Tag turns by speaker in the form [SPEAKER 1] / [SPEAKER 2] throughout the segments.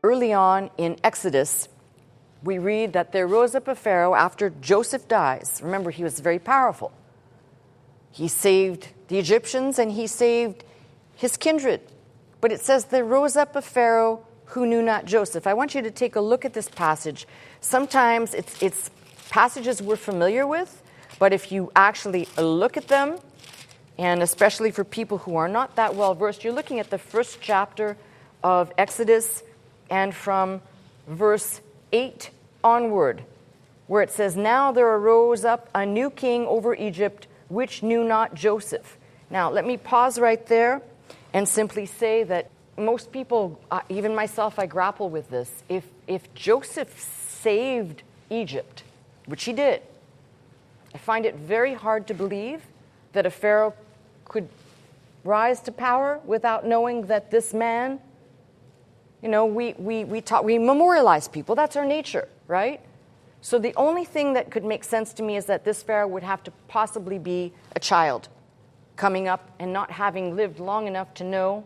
[SPEAKER 1] Early on in Exodus, we read that there rose up a Pharaoh after Joseph dies. Remember, he was very powerful. He saved the Egyptians and he saved his kindred. But it says there rose up a Pharaoh who knew not Joseph. I want you to take a look at this passage. Sometimes it's passages we're familiar with, but if you actually look at them, and especially for people who are not that well versed, you're looking at the first chapter of Exodus and from verse 8 onward, where it says, "Now there arose up a new king over Egypt, which knew not Joseph." Now, let me pause right there and simply say that most people, even myself, I grapple with this. If Joseph saved Egypt, which he did, I find it very hard to believe that a Pharaoh could rise to power without knowing that this man, we memorialize people. That's our nature, right? So the only thing that could make sense to me is that this Pharaoh would have to possibly be a child coming up and not having lived long enough to know.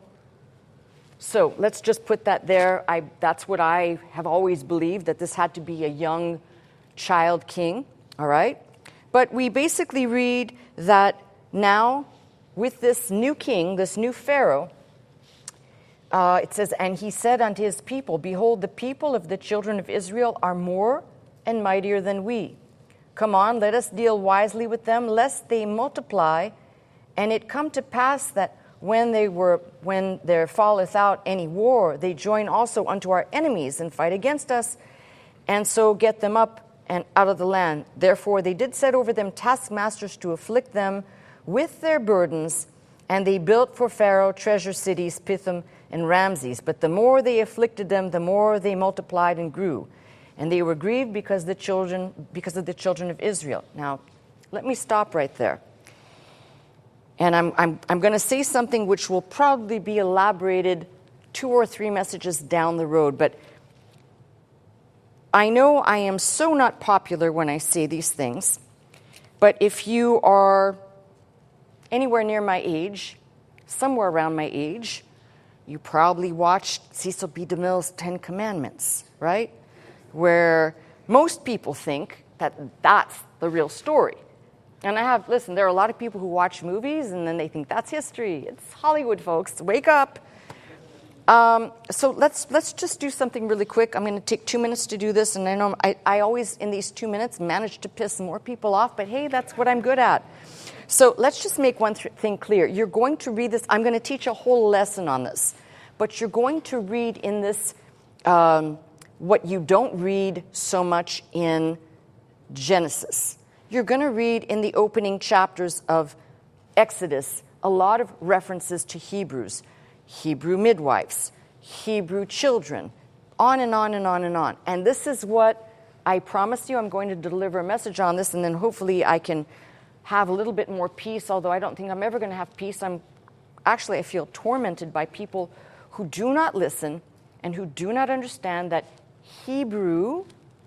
[SPEAKER 1] So let's just put that there. That's what I have always believed, that this had to be a young child king, all right? But we basically read that now with this new king, this new Pharaoh, it says, "And he said unto his people, Behold, the people of the children of Israel are more and mightier than we. Come on, let us deal wisely with them, lest they multiply. And it come to pass that when there falleth out any war, they join also unto our enemies and fight against us, and so get them up and out of the land. Therefore they did set over them taskmasters to afflict them with their burdens, and they built for Pharaoh treasure cities, Pithom and Ramses. But the more they afflicted them, the more they multiplied and grew. And they were grieved because of the children of Israel." Now, let me stop right there. And I'm going to say something which will probably be elaborated 2 or 3 messages down the road. But I know I am so not popular when I say these things. But if you are anywhere near my age, somewhere around my age, you probably watched Cecil B. DeMille's 10 Commandments, right? Where most people think that that's the real story. And there are a lot of people who watch movies and then they think that's history. It's Hollywood, folks. Wake up. So let's just do something really quick. I'm going to take 2 minutes to do this, and I know I always, in these 2 minutes, manage to piss more people off, but hey, that's what I'm good at. So let's just make one thing clear. You're going to read this. I'm going to teach a whole lesson on this, but you're going to read in this what you don't read so much in Genesis. You're going to read in the opening chapters of Exodus a lot of references to Hebrews, Hebrew midwives, Hebrew children, on and on and on and on. And this is what I promised you. I'm going to deliver a message on this, and then hopefully I can have a little bit more peace, although I don't think I'm ever going to have peace. I feel tormented by people who do not listen and who do not understand that Hebrew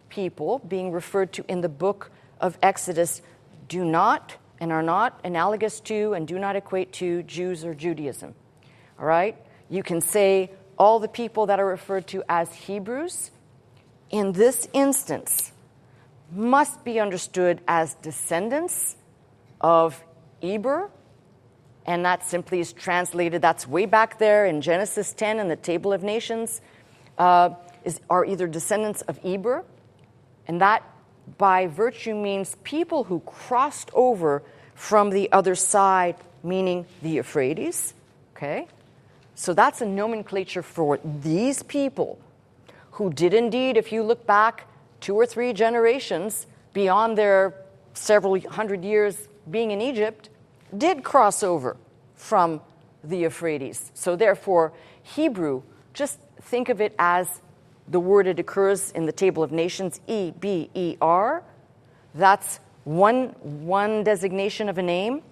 [SPEAKER 1] people, being referred to in the book of Exodus, do not and are not analogous to and do not equate to Jews or Judaism. All right? You can say all the people that are referred to as Hebrews in this instance must be understood as descendants of Eber, and that simply is translated, that's way back there in Genesis 10 in the Table of Nations, are either descendants of Eber, and that by virtue means people who crossed over from the other side, meaning the Euphrates, okay? So that's a nomenclature for these people who did indeed, if you look back 2 or 3 generations beyond their several hundred years being in Egypt, did cross over from the Euphrates. So therefore, Hebrew, just think of it as the word it occurs in the Table of Nations, E-B-E-R. That's one designation of a name,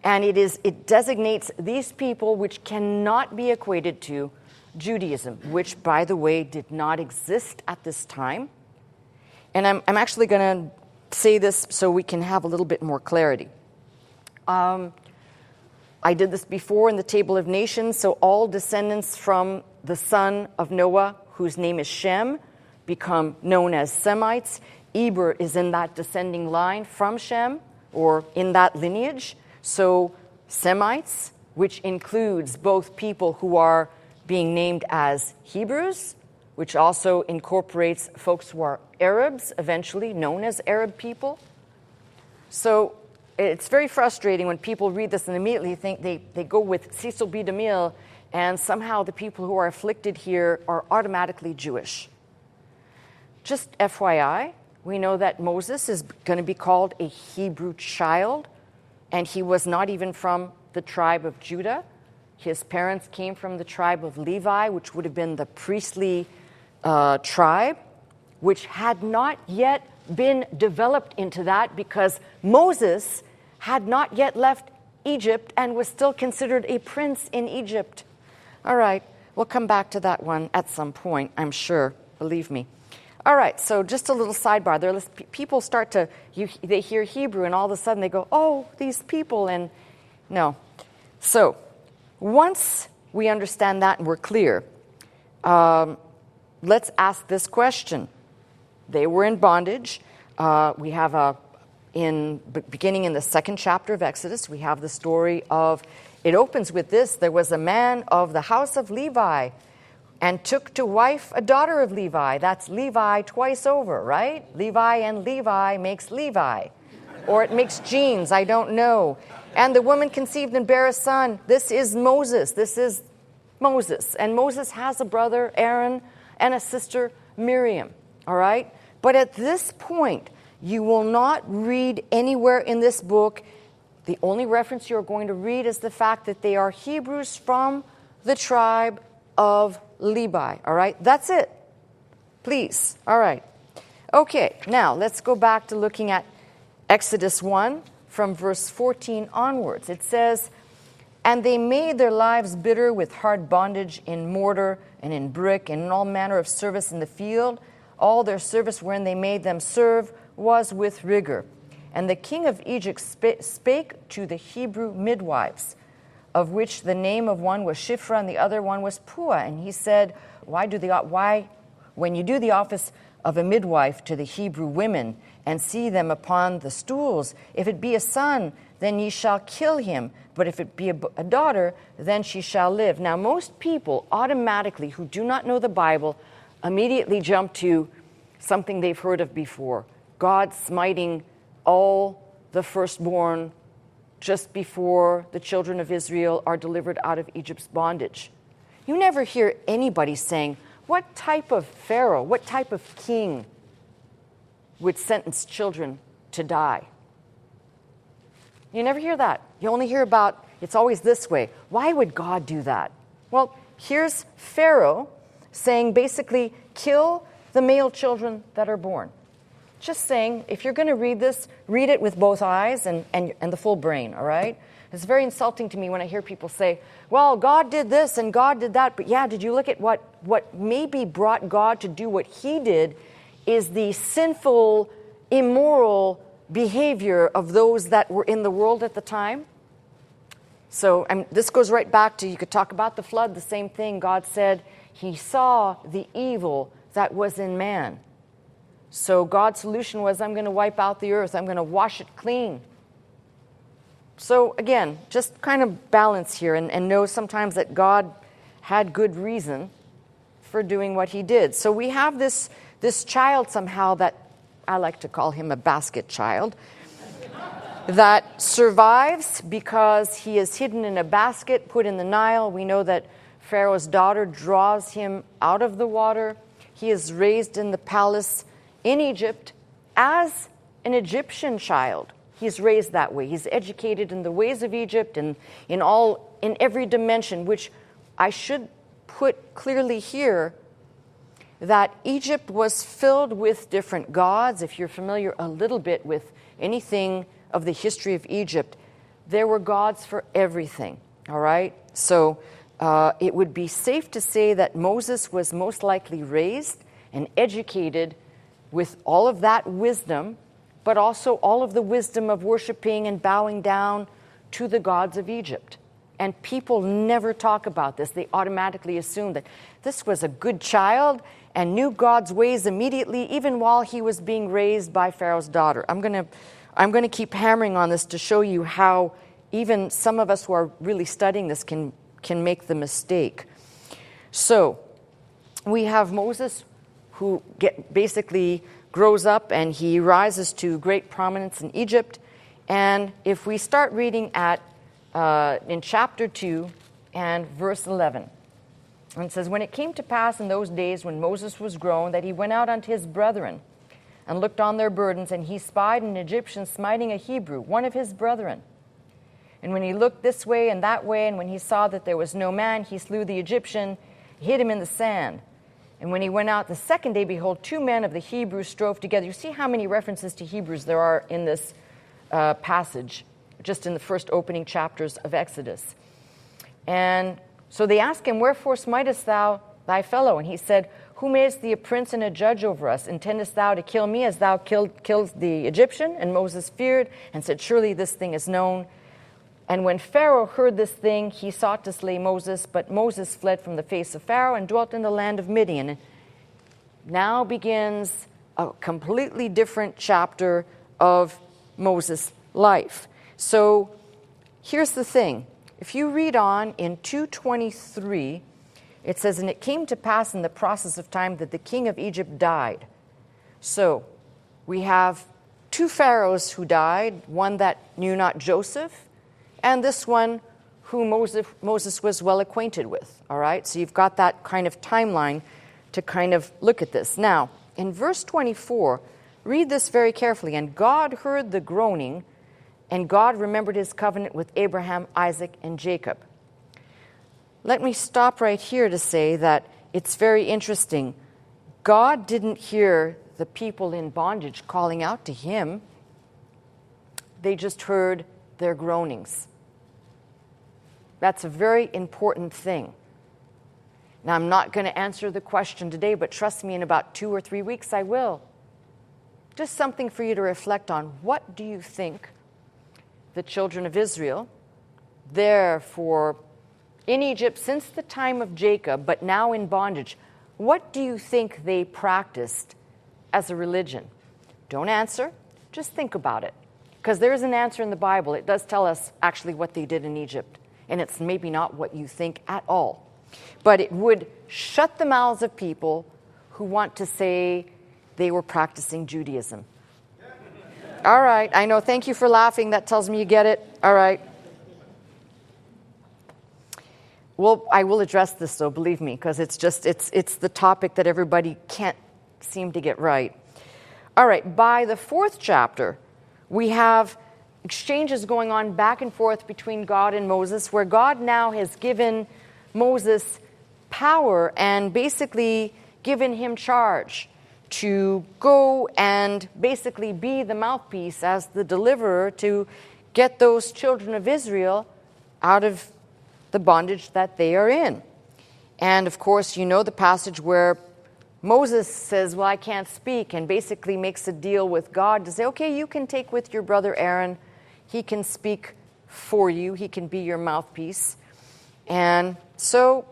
[SPEAKER 1] and it designates these people which cannot be equated to Judaism, which, by the way, did not exist at this time. And I'm actually going to say this so we can have a little bit more clarity. I did this before in the Table of Nations. So all descendants from the son of Noah, whose name is Shem, become known as Semites. Eber is in that descending line from Shem, or in that lineage. So Semites, which includes both people who are being named as Hebrews, which also incorporates folks who are Arabs, eventually known as Arab people. So it's very frustrating when people read this and immediately think they go with Cecil B. DeMille, and somehow the people who are afflicted here are automatically Jewish. Just FYI, we know that Moses is going to be called a Hebrew child, and he was not even from the tribe of Judah. His parents came from the tribe of Levi, which would have been the priestly tribe, which had not yet been developed into that because Moses had not yet left Egypt and was still considered a prince in Egypt. All right, we'll come back to that one at some point, I'm sure, believe me. All right, so just a little sidebar there. People start to, they hear Hebrew and all of a sudden they go, oh, these people, and no. So once we understand that and we're clear, let's ask this question. They were in bondage. We have beginning in the second chapter of Exodus, we have the story of, it opens with this: there was a man of the house of Levi and took to wife a daughter of Levi. That's Levi twice over, right? Levi and Levi makes Levi. Or it makes genes, I don't know. And the woman conceived and bare a son. This is Moses. This is Moses. And Moses has a brother, Aaron, and a sister, Miriam. All right? But at this point, you will not read anywhere in this book, the only reference you're going to read is the fact that they are Hebrews from the tribe of Levi. All right? That's it. Please. All right. Okay, now let's go back to looking at Exodus 1 from verse 14 onwards. It says, "And they made their lives bitter with hard bondage in mortar and in brick and in all manner of service in the field. All their service wherein they made them serve was with rigor. And the king of Egypt spake to the Hebrew midwives, of which the name of one was Shiphrah and the other one was Puah. And he said, why, when you do the office of a midwife to the Hebrew women, and see them upon the stools, if it be a son, then ye shall kill him. But if it be a daughter, then she shall live." Now, most people automatically who do not know the Bible immediately jump to something they've heard of before: God smiting all the firstborn just before the children of Israel are delivered out of Egypt's bondage. You never hear anybody saying, what type of Pharaoh, what type of king would sentence children to die? You never hear that. You only hear about, it's always this way. Why would God do that? Well, here's Pharaoh saying basically, kill the male children that are born. Just saying, if you're going to read this, read it with both eyes and the full brain, all right? It's very insulting to me when I hear people say, well, God did this and God did that. But yeah, did you look at what maybe brought God to do what he did is the sinful, immoral behavior of those that were in the world at the time? So this goes right back to, you could talk about the flood, the same thing. God said he saw the evil that was in man. So God's solution was, I'm going to wipe out the earth. I'm going to wash it clean. So again, just kind of balance here and know sometimes that God had good reason for doing what he did. So we have this child somehow that, I like to call him a basket child, that survives because he is hidden in a basket, put in the Nile. We know that Pharaoh's daughter draws him out of the water. He is raised in the palace in Egypt as an Egyptian child. He's raised that way. He's educated in the ways of Egypt and in every dimension, which I should put clearly here, that Egypt was filled with different gods. If you're familiar a little bit with anything of the history of Egypt, there were gods for everything, all right? So it would be safe to say that Moses was most likely raised and educated with all of that wisdom, but also all of the wisdom of worshiping and bowing down to the gods of Egypt. And people never talk about this. They automatically assume that this was a good child and knew God's ways immediately, even while he was being raised by Pharaoh's daughter. I'm going to keep hammering on this to show you how even some of us who are really studying this can make the mistake. So we have Moses, who basically grows up and he rises to great prominence in Egypt. And if we start reading in chapter 2 and verse 11, and it says, "When it came to pass in those days when Moses was grown, that he went out unto his brethren and looked on their burdens, and he spied an Egyptian smiting a Hebrew, one of his brethren. And when he looked this way and that way, and when he saw that there was no man, he slew the Egyptian, hid him in the sand. And when he went out the second day, behold, 2 men of the Hebrews strove together." You see how many references to Hebrews there are in this passage, just in the first opening chapters of Exodus. And so they asked him, "Wherefore smitest thou thy fellow?" And he said, "Who madest thee a prince and a judge over us? Intendest thou to kill me as thou killed the Egyptian?" And Moses feared and said, "Surely this thing is known." And when Pharaoh heard this thing, he sought to slay Moses, but Moses fled from the face of Pharaoh and dwelt in the land of Midian. And now begins a completely different chapter of Moses' life. So here's the thing. If you read on in 2:23, it says, "And it came to pass in the process of time that the king of Egypt died." So we have 2 pharaohs who died, one that knew not Joseph, and this one who Moses was well acquainted with. All right, so you've got that kind of timeline to kind of look at this. Now, in verse 24, read this very carefully. "And God heard the groaning, and God remembered his covenant with Abraham, Isaac, and Jacob." Let me stop right here to say that it's very interesting. God didn't hear the people in bondage calling out to him. They just heard their groanings. That's a very important thing. Now, I'm not going to answer the question today, but trust me, in about 2 or 3 weeks I will. Just something for you to reflect on. What do you think the children of Israel, therefore in Egypt since the time of Jacob, but now in bondage, what do you think they practiced as a religion? Don't answer, just think about it. Because there is an answer in the Bible. It does tell us actually what they did in Egypt. And it's maybe not what you think at all. But it would shut the mouths of people who want to say they were practicing Judaism. All right, I know, thank you for laughing. That tells me you get it. All right. Well, I will address this, though, believe me, because it's the topic that everybody can't seem to get right. All right, by the 4th chapter, we have exchanges going on back and forth between God and Moses, where God now has given Moses power and basically given him charge to go and basically be the mouthpiece as the deliverer to get those children of Israel out of the bondage that they are in. And of course, you know the passage where Moses says, "Well, I can't speak," and basically makes a deal with God to say, "Okay, you can take with your brother Aaron. He can speak for you. He can be your mouthpiece." And so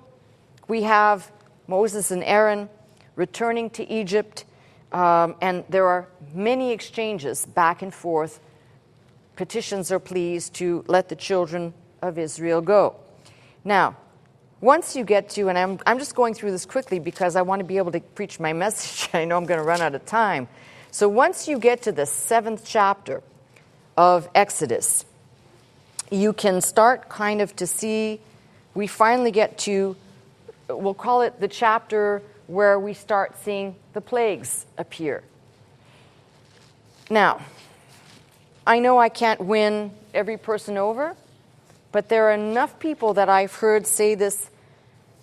[SPEAKER 1] we have Moses and Aaron returning to Egypt, and there are many exchanges back and forth. Petitions are pleas to let the children of Israel go. Now, once you get to, and I'm just going through this quickly because I want to be able to preach my message. I know I'm going to run out of time. So once you get to the 7th chapter of Exodus, you can start kind of to see, we finally get to, we'll call it the chapter where we start seeing the plagues appear. Now, I know I can't win every person over, but there are enough people that I've heard say this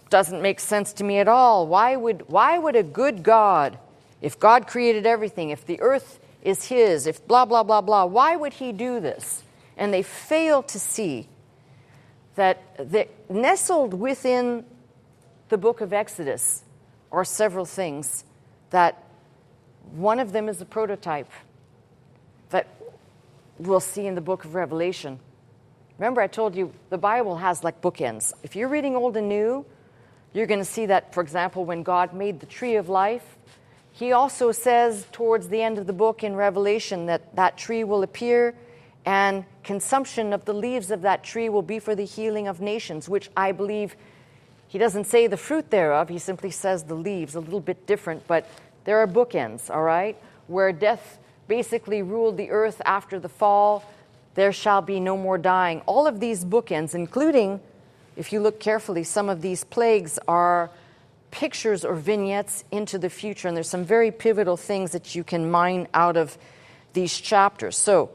[SPEAKER 1] doesn't make sense to me at all. Why would a good God, if God created everything, if the earth is his, if blah, blah, blah, blah, why would he do this? And they fail to see that nestled within the book of Exodus are several things, that one of them is a prototype that we'll see in the book of Revelation. Remember, I told you the Bible has like bookends. If you're reading Old and New, you're going to see that, for example, when God made the tree of life, he also says towards the end of the book in Revelation that that tree will appear and consumption of the leaves of that tree will be for the healing of nations, which I believe he doesn't say the fruit thereof. He simply says the leaves, a little bit different, but there are bookends, all right, where death basically ruled the earth after the fall. There shall be no more dying. All of these bookends, including, if you look carefully, some of these plagues are pictures or vignettes into the future, and there's some very pivotal things that you can mine out of these chapters. So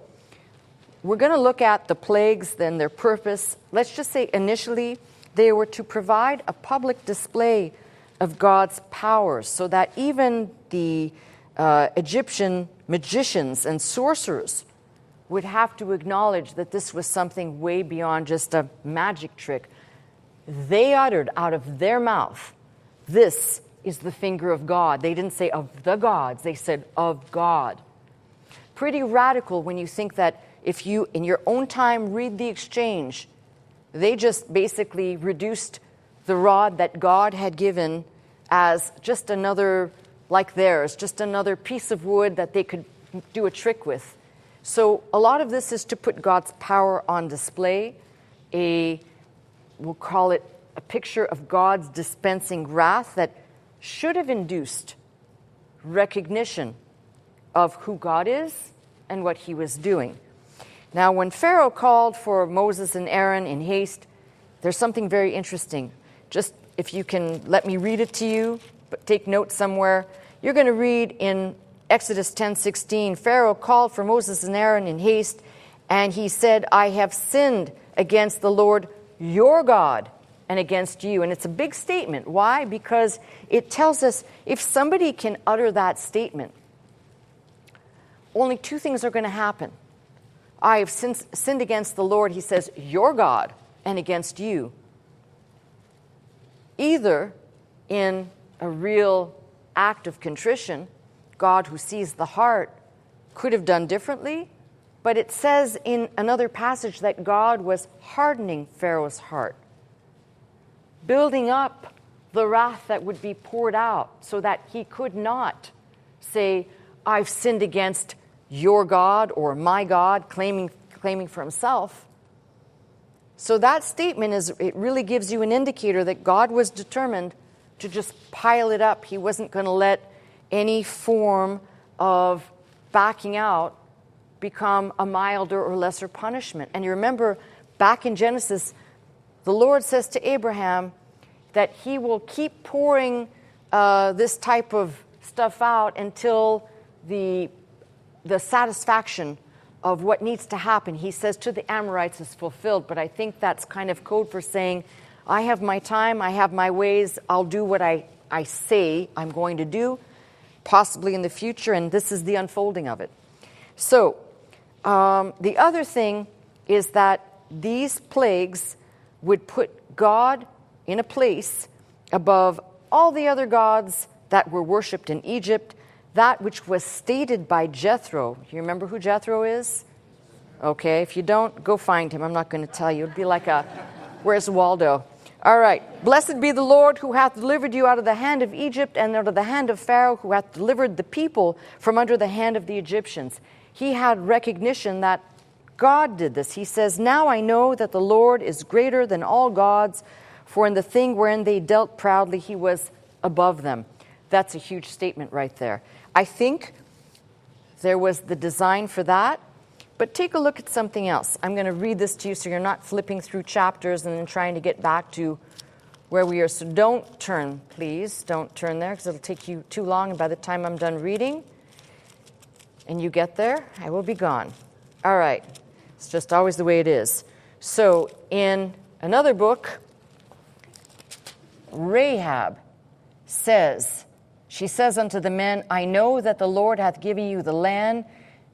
[SPEAKER 1] we're going to look at the plagues, then their purpose. Let's just say initially they were to provide a public display of God's powers so that even the Egyptian magicians and sorcerers would have to acknowledge that this was something way beyond just a magic trick. They uttered out of their mouth, "This is the finger of God." They didn't say of the gods, they said of God. Pretty radical when you think that if you, in your own time, read the exchange, they just basically reduced the rod that God had given as just another, like theirs, just another piece of wood that they could do a trick with. So a lot of this is to put God's power on display. We'll call it a picture of God's dispensing wrath that should have induced recognition of who God is and what he was doing. Now, when Pharaoh called for Moses and Aaron in haste, there's something very interesting. Just if you can let me read it to you, but take notes somewhere. You're going to read in Exodus 10:16, Pharaoh called for Moses and Aaron in haste, and he said, "I have sinned against the Lord your God and against you." And it's a big statement. Why? Because it tells us if somebody can utter that statement, only two things are going to happen. I have sinned against the Lord, he says, your God, and against you. Either in a real act of contrition, God who sees the heart could have done differently, but it says in another passage that God was hardening Pharaoh's heart, building up the wrath that would be poured out so that he could not say, I've sinned against your God or my God, claiming for himself. So that statement it really gives you an indicator that God was determined to just pile it up. He wasn't going to let any form of backing out become a milder or lesser punishment. And you remember back in Genesis, the Lord says to Abraham that he will keep pouring this type of stuff out until the satisfaction of what needs to happen, he says, to the Amorites is fulfilled. But I think that's kind of code for saying, I have my time, I have my ways, I'll do what I say I'm going to do, possibly in the future, and this is the unfolding of it. So, the other thing is that these plagues would put God in a place above all the other gods that were worshipped in Egypt, that which was stated by Jethro. You remember who Jethro is? Okay, if you don't, go find him. I'm not going to tell you. It'd be like where's Waldo? All right. Blessed be the Lord who hath delivered you out of the hand of Egypt and out of the hand of Pharaoh, who hath delivered the people from under the hand of the Egyptians. He had recognition that God did this. He says, now I know that the Lord is greater than all gods, for in the thing wherein they dealt proudly, he was above them. That's a huge statement right there. I think there was the design for that, but take a look at something else. I'm going to read this to you so you're not flipping through chapters and then trying to get back to where we are. So don't turn, please. Don't turn there because it'll take you too long, and by the time I'm done reading and you get there, I will be gone. All right. It's just always the way it is. So in another book, Rahab she says unto the men, I know that the Lord hath given you the land,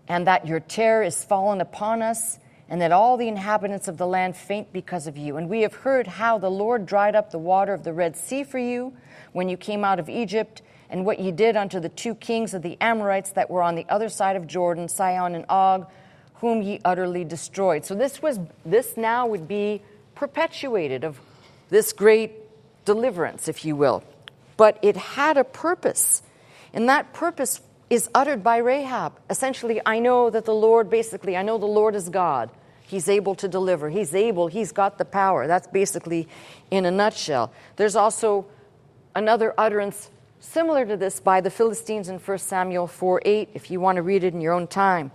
[SPEAKER 1] and that your terror is fallen upon us, and that all the inhabitants of the land faint because of you. And we have heard how the Lord dried up the water of the Red Sea for you when you came out of Egypt, and what ye did unto the two kings of the Amorites that were on the other side of Jordan, Sihon and Og, whom ye utterly destroyed. So this now would be perpetuated of this great deliverance, if you will. But it had a purpose, and that purpose is uttered by Rahab. Essentially, I know the Lord is God. He's able to deliver. He's got the power. That's basically in a nutshell. There's also another utterance similar to this by the Philistines in 1 Samuel 4:8, if you want to read it in your own time.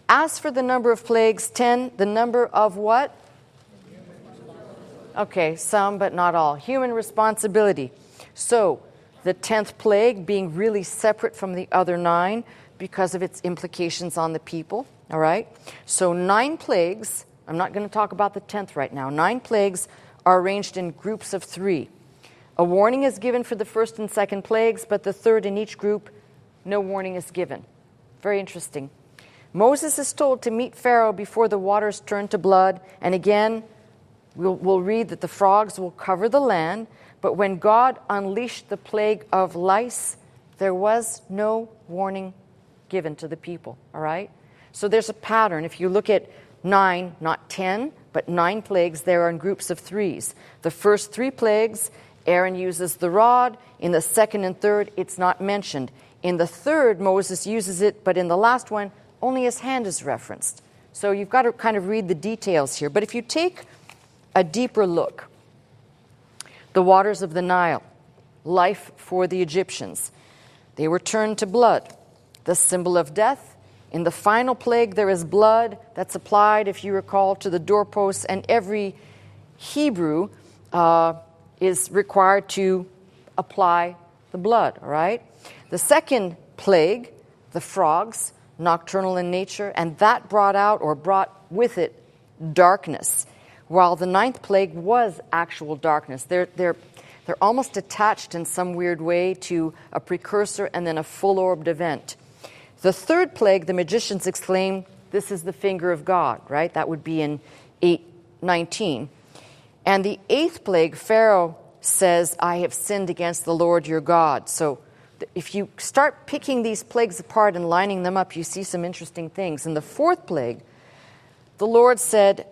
[SPEAKER 1] As for the number of plagues, 10, the number of what? Okay, some but not all. Human responsibility. So, the 10th plague being really separate from the other 9 because of its implications on the people, all right? So 9 plagues, I'm not going to talk about the 10th right now. 9 plagues are arranged in groups of 3. A warning is given for the first and second plagues, but the third in each group, no warning is given. Very interesting. Moses is told to meet Pharaoh before the waters turn to blood, and again, we'll read that the frogs will cover the land. But when God unleashed the plague of lice, there was no warning given to the people, all right? So there's a pattern. If you look at 9, not 10, but 9 plagues, there are in groups of 3s. The first 3 plagues, Aaron uses the rod. In the second and third, it's not mentioned. In the third, Moses uses it, but in the last one, only his hand is referenced. So you've got to kind of read the details here. But if you take a deeper look, the waters of the Nile, life for the Egyptians. They were turned to blood, the symbol of death. In the final plague, there is blood that's applied, if you recall, to the doorposts, and every Hebrew is required to apply the blood, all right? The second plague, the frogs, nocturnal in nature, and that brought with it darkness. While the 9th plague was actual darkness. They're almost attached in some weird way to a precursor and then a full-orbed event. The 3rd plague, the magicians exclaim, this is the finger of God, right? That would be in 8:19. And the 8th plague, Pharaoh says, I have sinned against the Lord your God. So if you start picking these plagues apart and lining them up, you see some interesting things. In the 4th plague, the Lord said,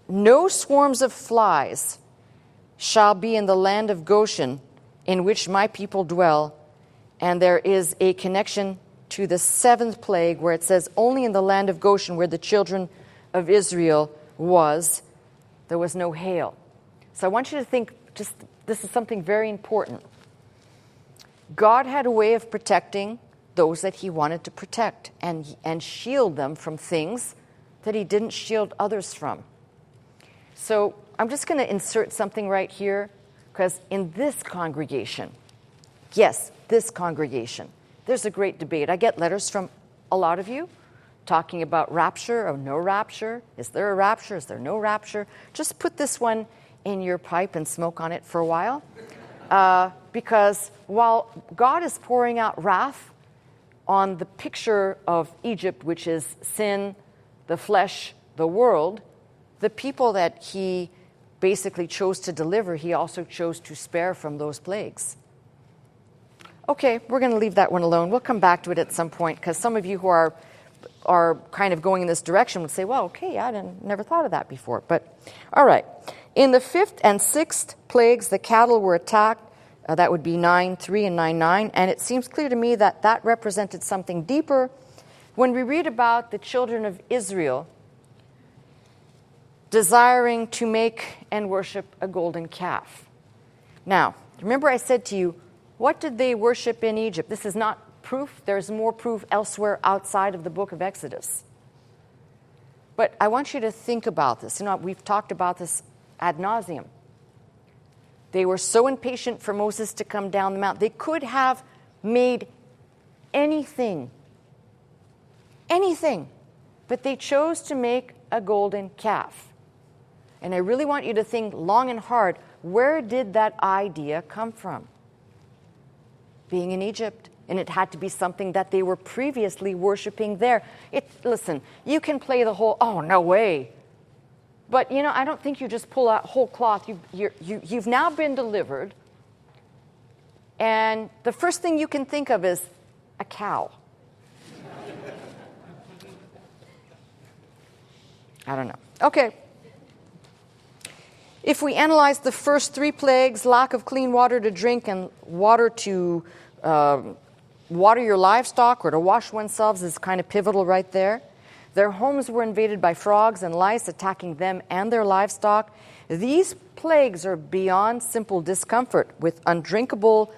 [SPEAKER 1] no swarms of flies shall be in the land of Goshen in which my people dwell. And there is a connection to the 7th plague where it says only in the land of Goshen where the children of Israel there was no hail. So I want you to think, this is something very important. God had a way of protecting those that he wanted to protect and shield them from things that he didn't shield others from. So I'm just going to insert something right here, because in this congregation, yes, this congregation, there's a great debate. I get letters from a lot of you talking about rapture or no rapture. Is there a rapture? Is there no rapture? Just put this one in your pipe and smoke on it for a while. Because while God is pouring out wrath on the picture of Egypt, which is sin, the flesh, the world, the people that he basically chose to deliver, he also chose to spare from those plagues. Okay, we're going to leave that one alone. We'll come back to it at some point, because some of you who are kind of going in this direction would say, well, okay, I never thought of that before. But, all right. In the 5th and 6th plagues, the cattle were attacked. That would be 9:3 and 9:9. And it seems clear to me that that represented something deeper. When we read about the children of Israel desiring to make and worship a golden calf. Now, remember I said to you, what did they worship in Egypt? This is not proof. There's more proof elsewhere outside of the book of Exodus. But I want you to think about this. You know, we've talked about this ad nauseum. They were so impatient for Moses to come down the mountain. They could have made anything, but they chose to make a golden calf. And I really want you to think long and hard, where did that idea come from? Being in Egypt. And it had to be something that they were previously worshiping there. Listen, you can play the whole, oh, no way. But, you know, I don't think you just pull out whole cloth. You've now been delivered. And the first thing you can think of is a cow. I don't know. Okay. If we analyze the first 3 plagues, lack of clean water to drink and water to water your livestock or to wash oneself is kind of pivotal right there. Their homes were invaded by frogs and lice, attacking them and their livestock. These plagues are beyond simple discomfort, with undrinkable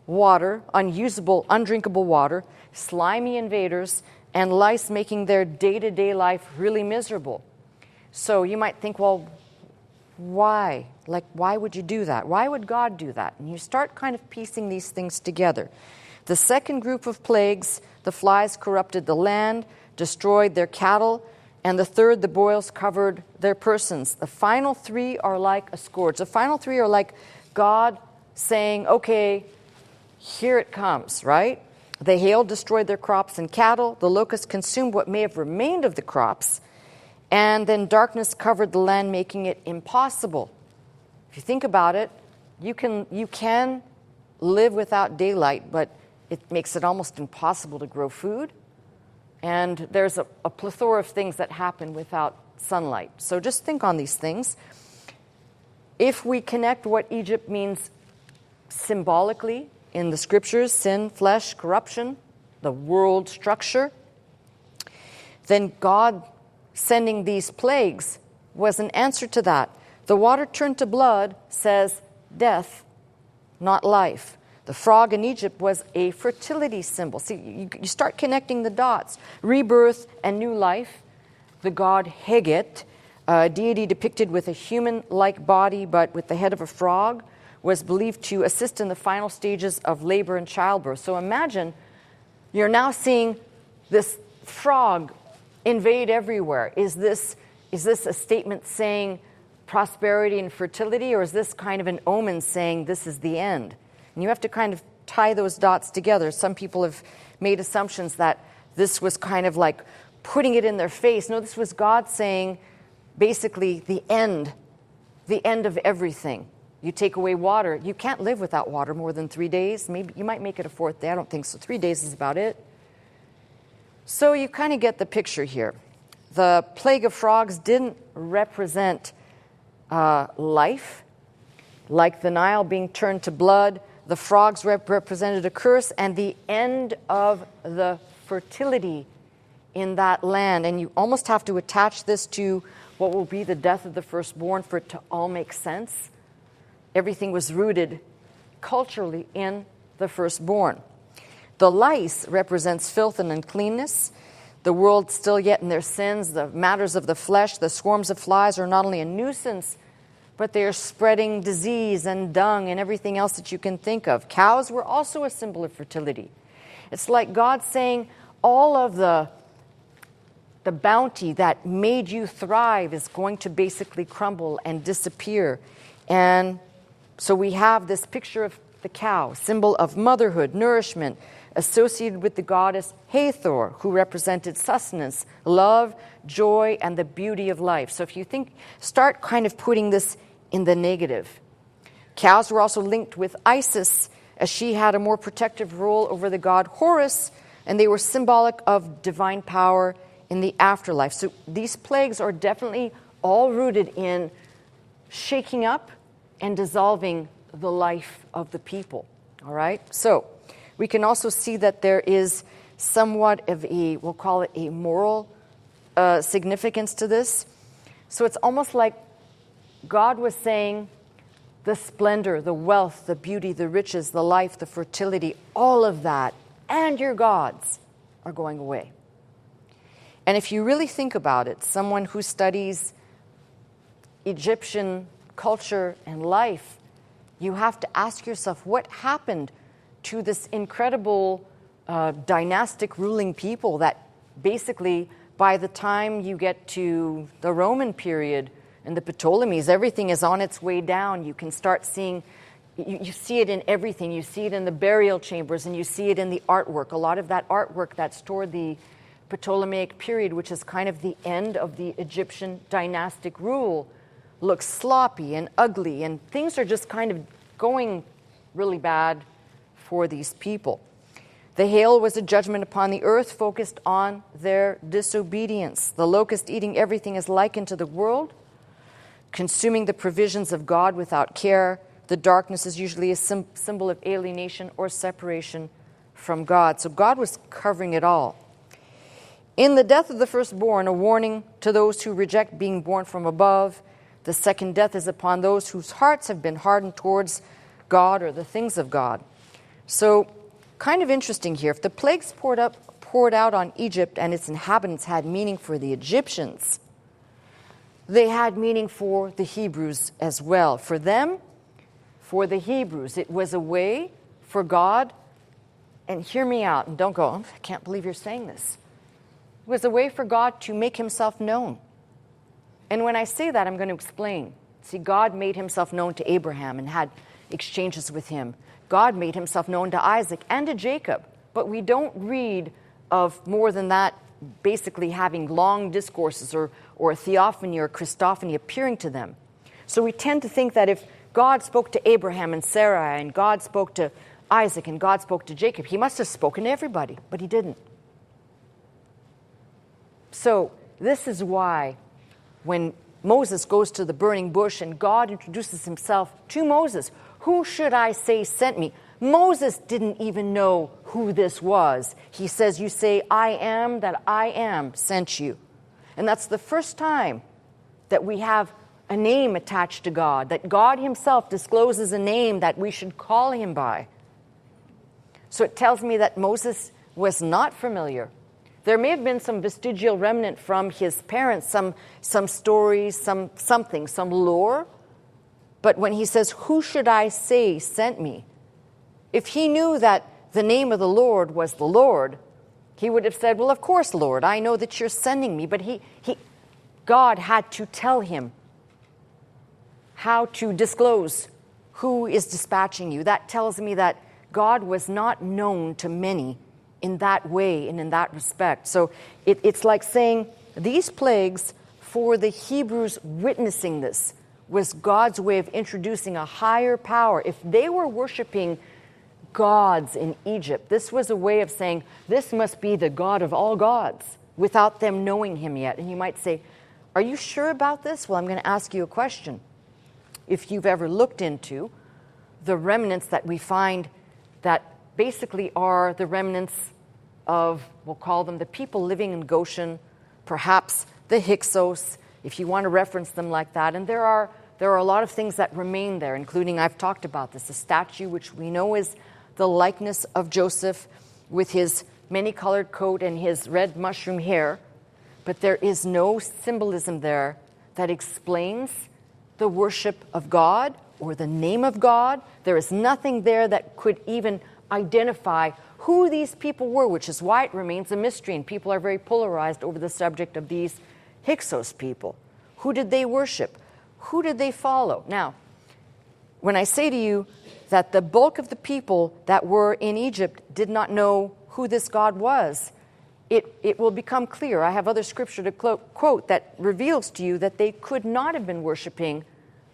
[SPEAKER 1] water, unusable, undrinkable water, slimy invaders, and lice making their day-to-day life really miserable. So you might think, well, why? Like, why would you do that? Why would God do that? And you start kind of piecing these things together. The second group of plagues, the flies corrupted the land, destroyed their cattle, and the third, the boils covered their persons. The final 3 are like a scourge. The final 3 are like God saying, okay, here it comes, right? The hail destroyed their crops and cattle. The locusts consumed what may have remained of the crops. And then darkness covered the land, making it impossible. If you think about it, you can live without daylight, but it makes it almost impossible to grow food. And there's a plethora of things that happen without sunlight. So just think on these things. If we connect what Egypt means symbolically in the scriptures, sin, flesh, corruption, the world structure, then God sending these plagues was an answer to that. The water turned to blood says death, not life. The frog in Egypt was a fertility symbol. See, you start connecting the dots. Rebirth and new life. The god Heget, a deity depicted with a human-like body but with the head of a frog, was believed to assist in the final stages of labor and childbirth. So imagine you're now seeing this frog invade everywhere. Is this a statement saying prosperity and fertility, or is this kind of an omen saying this is the end? And you have to kind of tie those dots together. Some people have made assumptions that this was kind of like putting it in their face. No, this was God saying basically the end of everything. You take away water. You can't live without water more than 3 days. Maybe you might make it a 4th day. I don't think so. 3 days is about it. So you kind of get the picture here. The plague of frogs didn't represent life, like the Nile being turned to blood. The frogs represented a curse and the end of the fertility in that land. And you almost have to attach this to what will be the death of the firstborn for it to all make sense. Everything was rooted culturally in the firstborn. The lice represents filth and uncleanness. The world still yet in their sins. The matters of the flesh, the swarms of flies are not only a nuisance, but they are spreading disease and dung and everything else that you can think of. Cows were also a symbol of fertility. It's like God saying all of the bounty that made you thrive is going to basically crumble and disappear. And so we have this picture of the cow, symbol of motherhood, nourishment, associated with the goddess Hathor, who represented sustenance, love, joy, and the beauty of life. So if you start kind of putting this in the negative. Cows were also linked with Isis, as she had a more protective role over the god Horus, and they were symbolic of divine power in the afterlife. So these plagues are definitely all rooted in shaking up and dissolving the life of the people. All right? So we can also see that there is somewhat of we'll call it a moral significance to this. So it's almost like God was saying the splendor, the wealth, the beauty, the riches, the life, the fertility, all of that, and your gods are going away. And if you really think about it, someone who studies Egyptian culture and life, you have to ask yourself, what happened to this incredible dynastic ruling people that basically by the time you get to the Roman period and the Ptolemies, everything is on its way down. You can start seeing, you see it in everything. You see it in the burial chambers and you see it in the artwork. A lot of that artwork that's toward the Ptolemaic period, which is kind of the end of the Egyptian dynastic rule, looks sloppy and ugly, and things are just kind of going really bad for these people. The hail was a judgment upon the earth focused on their disobedience. The locust eating everything is likened to the world, consuming the provisions of God without care. The darkness is usually a symbol of alienation or separation from God. So God was covering it all. In the death of the firstborn, a warning to those who reject being born from above. The second death is upon those whose hearts have been hardened towards God or the things of God. So, kind of interesting here. If the plagues poured out on Egypt and its inhabitants had meaning for the Egyptians, they had meaning for the Hebrews as well. For them, for the Hebrews, it was a way for God, and hear me out, and don't go, oh, I can't believe you're saying this. It was a way for God to make himself known. And when I say that, I'm going to explain. See, God made himself known to Abraham and had exchanges with him. God made himself known to Isaac and to Jacob. But we don't read of more than that, basically having long discourses or a theophany or Christophany appearing to them. So we tend to think that if God spoke to Abraham and Sarah and God spoke to Isaac and God spoke to Jacob, he must have spoken to everybody, but he didn't. So this is why when Moses goes to the burning bush and God introduces himself to Moses, who should I say sent me? Moses didn't even know who this was. He says, you say, I am that I am sent you. And that's the first time that we have a name attached to God, that God himself discloses a name that we should call him by. So it tells me that Moses was not familiar. There may have been some vestigial remnant from his parents, some stories, some lore. But when he says, who should I say sent me? If he knew that the name of the Lord was the Lord, he would have said, well, of course, Lord, I know that you're sending me. But God had to tell him how to disclose who is dispatching you. That tells me that God was not known to many in that way and in that respect. So it's like saying these plagues, for the Hebrews witnessing this, was God's way of introducing a higher power. If they were worshiping gods in Egypt, this was a way of saying, this must be the God of all gods, without them knowing him yet. And you might say, are you sure about this? Well, I'm going to ask you a question. If you've ever looked into the remnants that we find that basically are the remnants of, we'll call them the people living in Goshen, perhaps the Hyksos, if you want to reference them like that. And there are a lot of things that remain there, including, I've talked about this, a statue which we know is the likeness of Joseph with his many-colored coat and his red mushroom hair. But there is no symbolism there that explains the worship of God or the name of God. There is nothing there that could even identify who these people were, which is why it remains a mystery, and people are very polarized over the subject of these Hyksos people. Who did they worship? Who did they follow? Now, when I say to you that the bulk of the people that were in Egypt did not know who this God was, it will become clear. I have other scripture to quote that reveals to you that they could not have been worshiping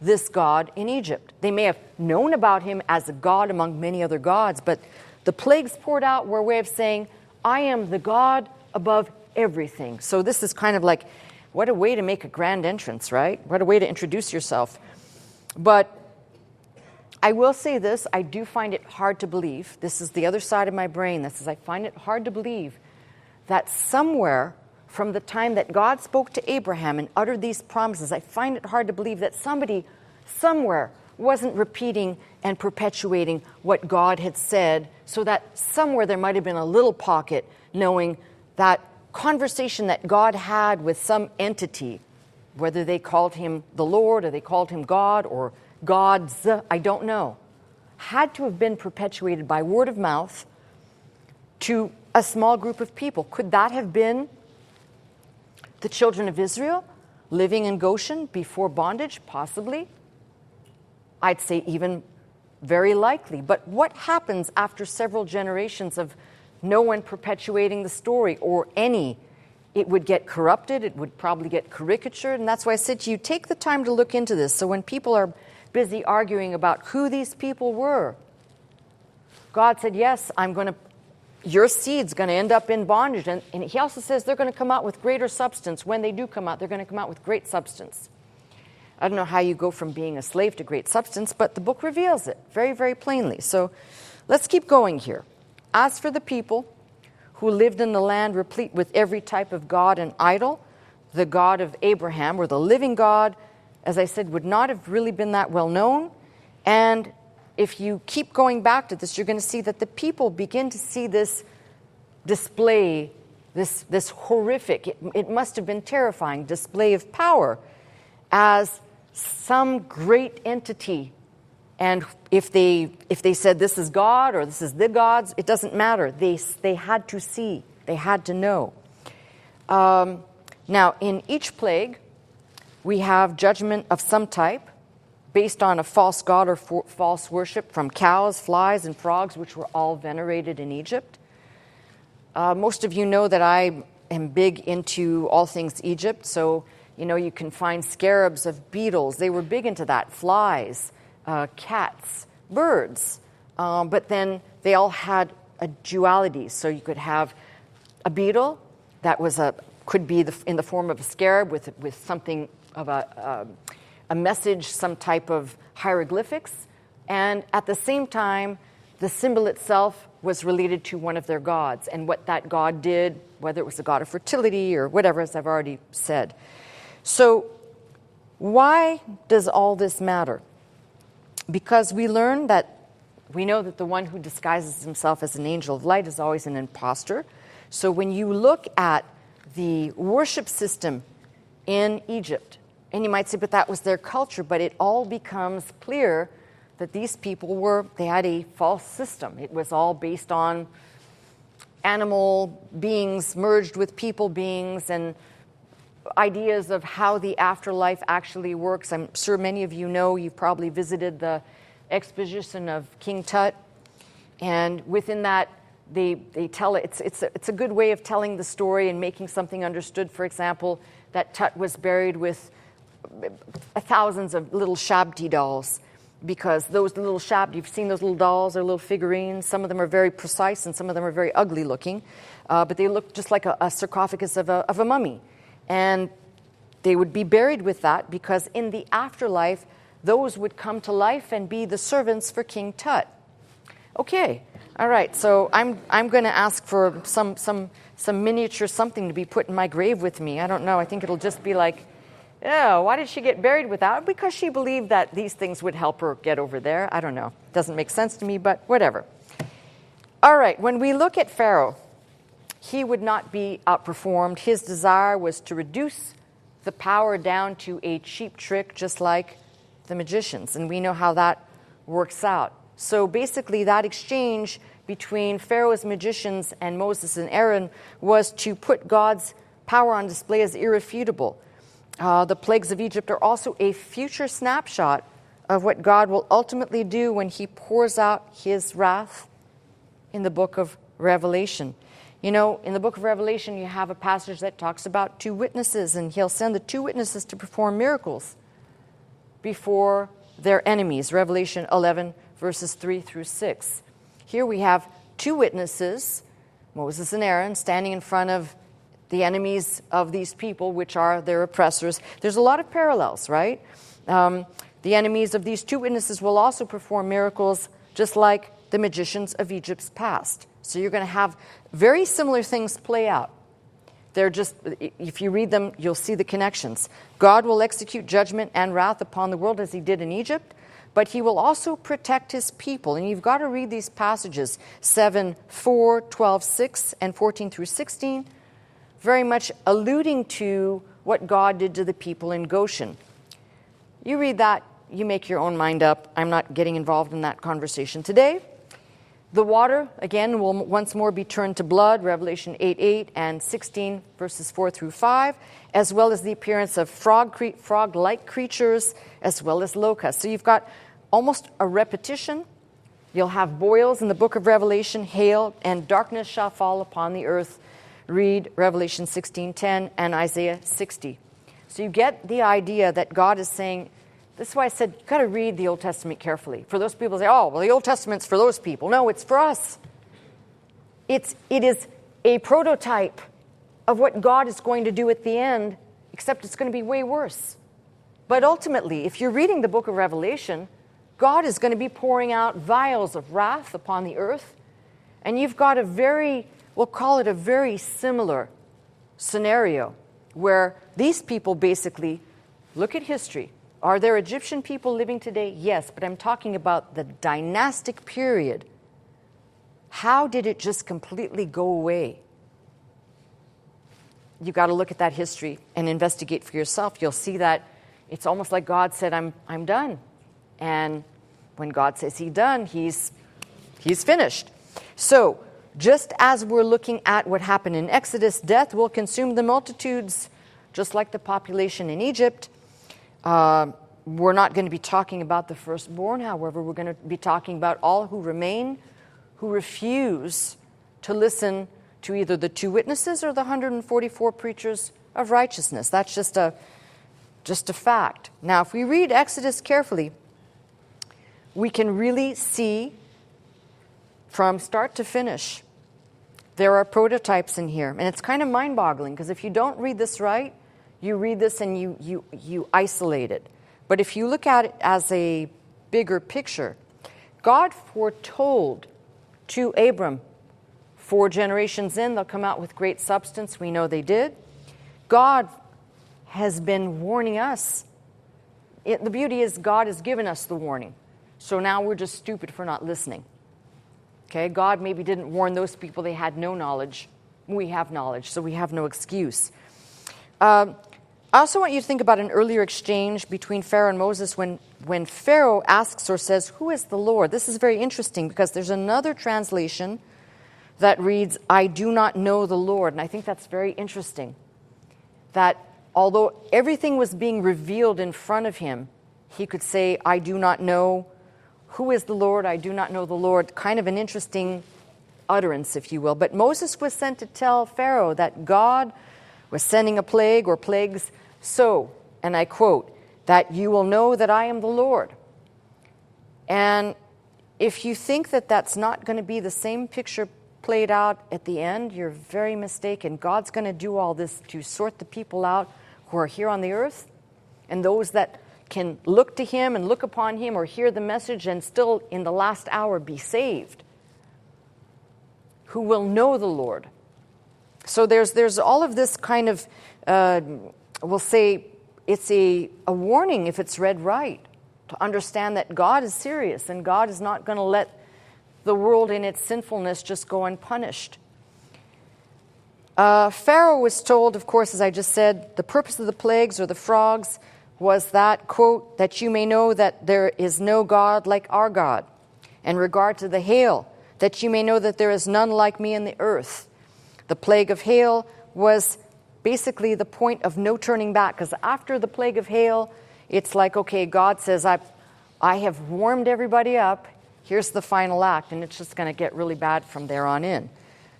[SPEAKER 1] this God in Egypt. They may have known about him as a God among many other gods, but the plagues poured out were a way of saying, I am the God above everything. So this is kind of like, what a way to make a grand entrance, right? What a way to introduce yourself. But I will say this, I do find it hard to believe. This is the other side of my brain. This is, I find it hard to believe that somewhere from the time that God spoke to Abraham and uttered these promises, I find it hard to believe that somebody somewhere wasn't repeating and perpetuating what God had said, so that somewhere there might have been a little pocket knowing that conversation that God had with some entity, whether they called him the Lord or they called him God or gods, I don't know, had to have been perpetuated by word of mouth to a small group of people. Could that have been the children of Israel living in Goshen before bondage? Possibly. I'd say even very likely. But what happens after several generations of no one perpetuating the story, or any? It would get corrupted, it would probably get caricatured, and that's why I said to you, take the time to look into this. So when people are busy arguing about who these people were, God said, yes, I'm going to your seed's going to end up in bondage. And he also says they're going to come out with greater substance. When they do come out, they're going to come out with great substance. I don't know how you go from being a slave to great substance, but the book reveals it very, very plainly. So let's keep going here. As for the people who lived in the land replete with every type of god and idol, the God of Abraham, or the living God, as I said, would not have really been that well known. And if you keep going back to this, you're going to see that the people begin to see this display, this horrific, it must have been terrifying display of power as some great entity. And if they said this is God or this is the gods, it doesn't matter. They had to see, they had to know. Now, in each plague, we have judgment of some type based on a false god or false worship from cows, flies, and frogs, which were all venerated in Egypt. Most of you know that I am big into all things Egypt, so you can find scarabs of beetles. They were big into that. Flies, cats, birds. But then they all had a duality. So you could have a beetle that could be in the form of a scarab with something of a message, some type of hieroglyphics. And at the same time, the symbol itself was related to one of their gods. And what that god did, whether it was the god of fertility or whatever, as I've already said. So why does all this matter? Because we know that the one who disguises himself as an angel of light is always an imposter. So when you look at the worship system in Egypt, and you might say, but that was their culture, but it all becomes clear that these people they had a false system. It was all based on animal beings merged with people beings and ideas of how the afterlife actually works. I'm sure many of you know, you've probably visited the exposition of King Tut, and within that they tell it. It's a good way of telling the story and making something understood. For example, that Tut was buried with thousands of little Shabti dolls, because those little you've seen those little dolls, they're little figurines. Some of them are very precise and some of them are very ugly looking, but they look just like a sarcophagus of a mummy. And they would be buried with that because in the afterlife, those would come to life and be the servants for King Tut. Okay, all right. So I'm going to ask for some miniature something to be put in my grave with me. I don't know. I think it'll just be like, oh, why did she get buried with that? Because she believed that these things would help her get over there. I don't know. Doesn't make sense to me, but whatever. All right. When we look at Pharaoh, he would not be outperformed. His desire was to reduce the power down to a cheap trick, just like the magicians. And we know how that works out. So basically, that exchange between Pharaoh's magicians and Moses and Aaron was to put God's power on display as irrefutable. The plagues of Egypt are also a future snapshot of what God will ultimately do when he pours out his wrath in the book of Revelation. In the book of Revelation, you have a passage that talks about 2 witnesses, and he'll send the 2 witnesses to perform miracles before their enemies. Revelation 11, verses 3 through 6. Here we have 2 witnesses, Moses and Aaron, standing in front of the enemies of these people, which are their oppressors. There's a lot of parallels, right? The enemies of these 2 witnesses will also perform miracles just like the magicians of Egypt's past. So you're going to have very similar things play out. They're just, if you read them, you'll see the connections. God will execute judgment and wrath upon the world as he did in Egypt, but he will also protect his people. And you've got to read these passages, 7:4, 12:6, and 14 through 16, very much alluding to what God did to the people in Goshen. You read that, you make your own mind up. I'm not getting involved in that conversation today. The water, again, will once more be turned to blood, Revelation 8:8 and 16, verses 4 through 5, as well as the appearance of frog-like creatures, as well as locusts. So you've got almost a repetition. You'll have boils in the book of Revelation, hail, and darkness shall fall upon the earth. Read Revelation 16:10 and Isaiah 60. So you get the idea that God is saying, this is why I said you've got to read the Old Testament carefully. For those people who say, oh, well, the Old Testament's for those people. No, it's for us. It is a prototype of what God is going to do at the end, except it's going to be way worse. But ultimately, if you're reading the book of Revelation, God is going to be pouring out vials of wrath upon the earth. And you've got we'll call it a very similar scenario where these people basically, look at history. Are there Egyptian people living today? Yes, but I'm talking about the dynastic period. How did it just completely go away? You've got to look at that history and investigate for yourself. You'll see that it's almost like God said, I'm done. And when God says he's done, he's finished. So, just as we're looking at what happened in Exodus, death will consume the multitudes, just like the population in Egypt. We're not going to be talking about the firstborn, however, we're going to be talking about all who remain, who refuse to listen to either the 2 witnesses or the 144 preachers of righteousness. That's just a fact. Now, if we read Exodus carefully, we can really see from start to finish, there are prototypes in here. And it's kind of mind-boggling, because if you don't read this right, you read this and you isolate it. But if you look at it as a bigger picture, God foretold to Abram 4 generations in, they'll come out with great substance. We know they did. God has been warning us. The beauty is God has given us the warning. So now we're just stupid for not listening. Okay, God maybe didn't warn those people. They had no knowledge. We have knowledge, so we have no excuse. I also want you to think about an earlier exchange between Pharaoh and Moses when Pharaoh asks or says, "Who is the Lord?" This is very interesting because there's another translation that reads, "I do not know the Lord." And I think that's very interesting. That although everything was being revealed in front of him, he could say, "I do not know. Who is the Lord? I do not know the Lord." Kind of an interesting utterance, if you will. But Moses was sent to tell Pharaoh that God was sending a plague or plagues, so, and I quote, "that you will know that I am the Lord." And if you think that that's not going to be the same picture played out at the end, you're very mistaken. God's going to do all this to sort the people out who are here on the earth, and those that can look to him and look upon him or hear the message and still in the last hour be saved, who will know the Lord. So there's all of this kind of, we'll say, it's a warning if it's read right, to understand that God is serious and God is not going to let the world in its sinfulness just go unpunished. Pharaoh was told, of course, as I just said, the purpose of the plagues or the frogs was that, quote, "that you may know that there is no God like our God. In regard to the hail, that you may know that there is none like me in the earth." The plague of hail was basically the point of no turning back, because after the plague of hail, it's like, okay, God says, I have warmed everybody up. Here's the final act, and it's just going to get really bad from there on in.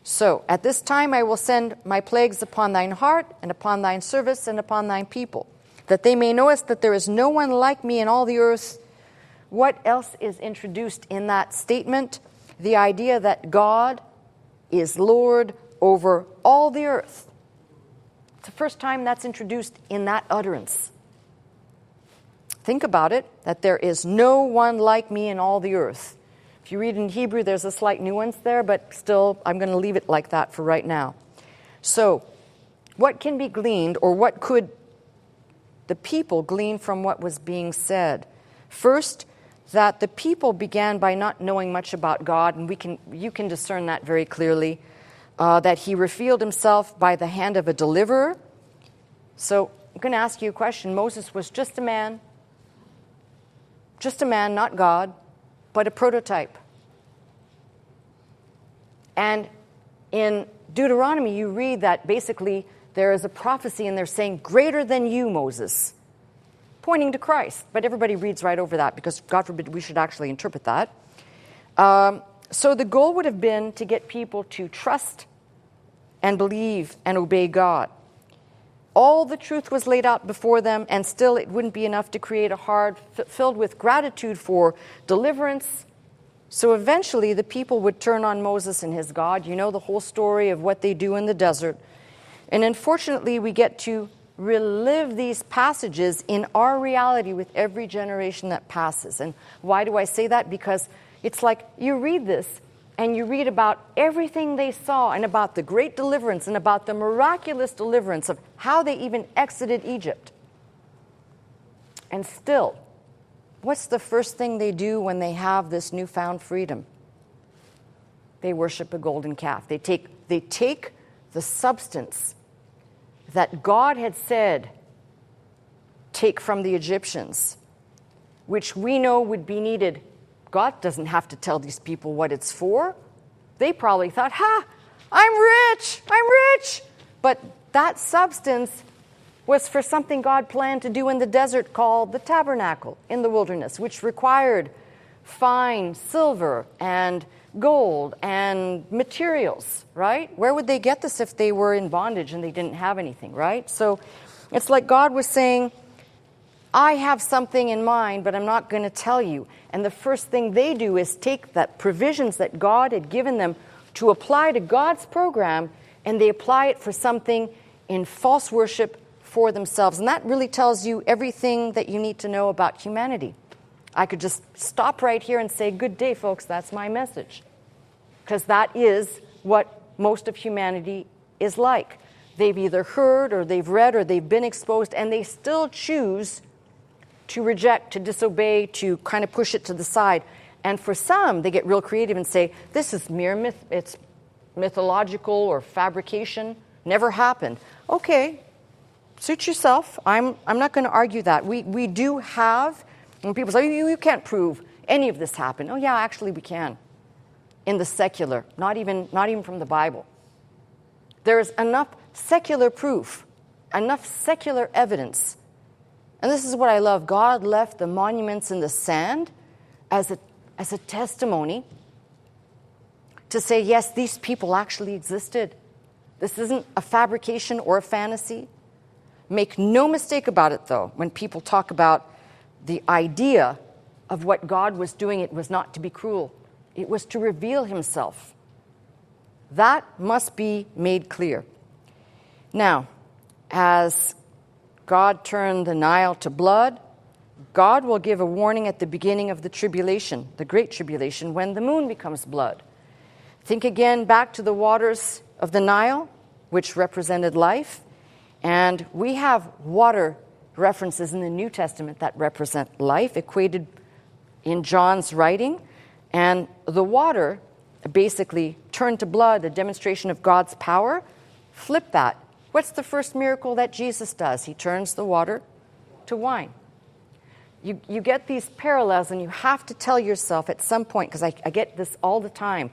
[SPEAKER 1] So, "at this time I will send my plagues upon thine heart, and upon thine service, and upon thine people, that they may know us that there is no one like me in all the earth." What else is introduced in that statement? The idea that God is Lord over all the earth. It's the first time that's introduced in that utterance. Think about it, that there is no one like me in all the earth. If you read in Hebrew, there's a slight nuance there, but still, I'm going to leave it like that for right now. So, what can be gleaned, or what could the people glean from what was being said? First, that the people began by not knowing much about God, and you can discern that very clearly, that he revealed himself by the hand of a deliverer. So I'm going to ask you a question. Moses was just a man, not God, but a prototype. And in Deuteronomy, you read that basically there is a prophecy and they're saying, "greater than you, Moses," pointing to Christ. But everybody reads right over that because, God forbid, we should actually interpret that. So the goal would have been to get people to trust and believe and obey God. All the truth was laid out before them, and still it wouldn't be enough to create a heart filled with gratitude for deliverance So eventually the people would turn on Moses and his God. You know the whole story of what they do in the desert. And unfortunately, we get to relive these passages in our reality with every generation that passes. And why do I say that? Because it's like you read this and you read about everything they saw and about the great deliverance and about the miraculous deliverance of how they even exited Egypt. And still, what's the first thing they do when they have this newfound freedom? They worship a golden calf. They take the substance that God had said, take from the Egyptians, which we know would be needed. God doesn't have to tell these people what it's for. They probably thought, I'm rich. But that substance was for something God planned to do in the desert called the tabernacle in the wilderness, which required fine silver and gold and materials, right? Where would they get this if they were in bondage and they didn't have anything, right? So it's like God was saying, I have something in mind, but I'm not going to tell you. And the first thing they do is take that provisions that God had given them to apply to God's program, and they apply it for something in false worship for themselves. And that really tells you everything that you need to know about humanity. I could just stop right here and say, good day, folks, that's my message. Because that is what most of humanity is like. They've either heard or they've read or they've been exposed, and they still choose to reject, to disobey, to kind of push it to the side. And for some, they get real creative and say, this is mere myth, it's mythological or fabrication, never happened. Okay, suit yourself. I'm not going to argue that. We do have, when people say, you can't prove any of this happened. Oh yeah, actually we can. In the secular, not even from the Bible. There is enough secular proof, enough secular evidence. And this is what I love. God left the monuments in the sand as a testimony to say, yes, these people actually existed. This isn't a fabrication or a fantasy. Make no mistake about it, though, when people talk about the idea of what God was doing, it was not to be cruel. It was to reveal himself. That must be made clear. Now, as God turned the Nile to blood, God will give a warning at the beginning of the tribulation, the great tribulation, when the moon becomes blood. Think again back to the waters of the Nile, which represented life. And we have water references in the New Testament that represent life, equated in John's writing. And the water basically turned to blood, a demonstration of God's power. Flip that. What's the first miracle that Jesus does? He turns the water to wine. You get these parallels, and you have to tell yourself at some point, because I get this all the time,